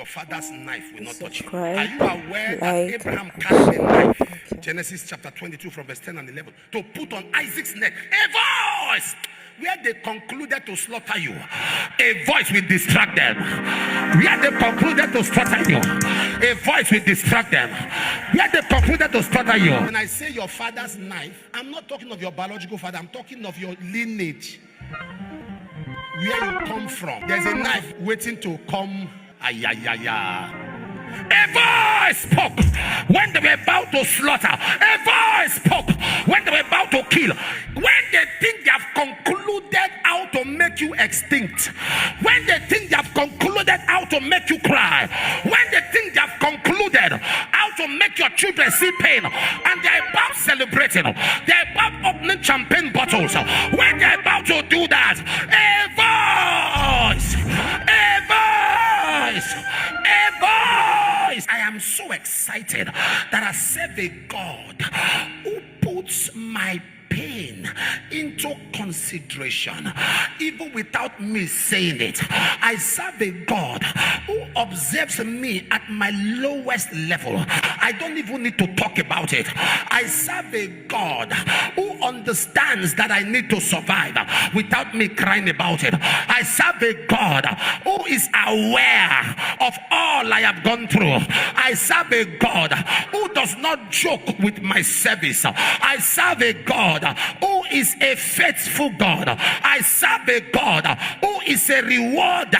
Your father's knife will not touch you. Subscribe, Are you aware that like, Abraham carried a knife? Genesis chapter 22 from verse 10 and 11 to put on Isaac's neck. A voice where they concluded to slaughter you. A voice will distract them. Where they concluded to slaughter you. A voice will distract them. Where they concluded to slaughter you. When I say your father's knife, I'm not talking of your biological father. I'm talking of your lineage. Where you come from. There's a knife waiting to come. A voice spoke when they were about to slaughter. A voice spoke when they were about to kill. When they think they have concluded how to make you extinct. When they think they have concluded how to make you cry. When they think they have concluded how to make your children see pain. And they're about celebrating. They're about opening champagne bottles. When they're about to do that, a voice. A voice. I am so excited that I serve a God who puts my pain into consideration, even without me saying it. I serve a God who observes me at my lowest level. I don't even need to talk about it. I serve a God who understands that I need to survive without me crying about it. I serve a God who is aware of all I have gone through. I serve a God who does not joke with my service. I serve a God who is a faithful God. I serve a God who is a rewarder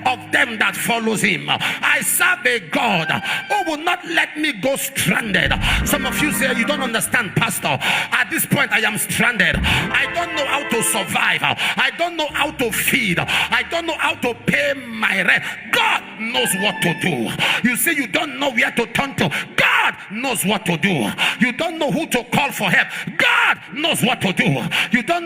of them that follows him. I serve a God who will not let me go stranded. Some of you say you don't understand, Pastor. At this point I am stranded. I don't know how to survive. I don't know how to feed. I don't know how to pay my rent. God knows what to do. You say you don't know where to turn to. God knows what to do. You don't know who to call for help. God knows what to do. You don't know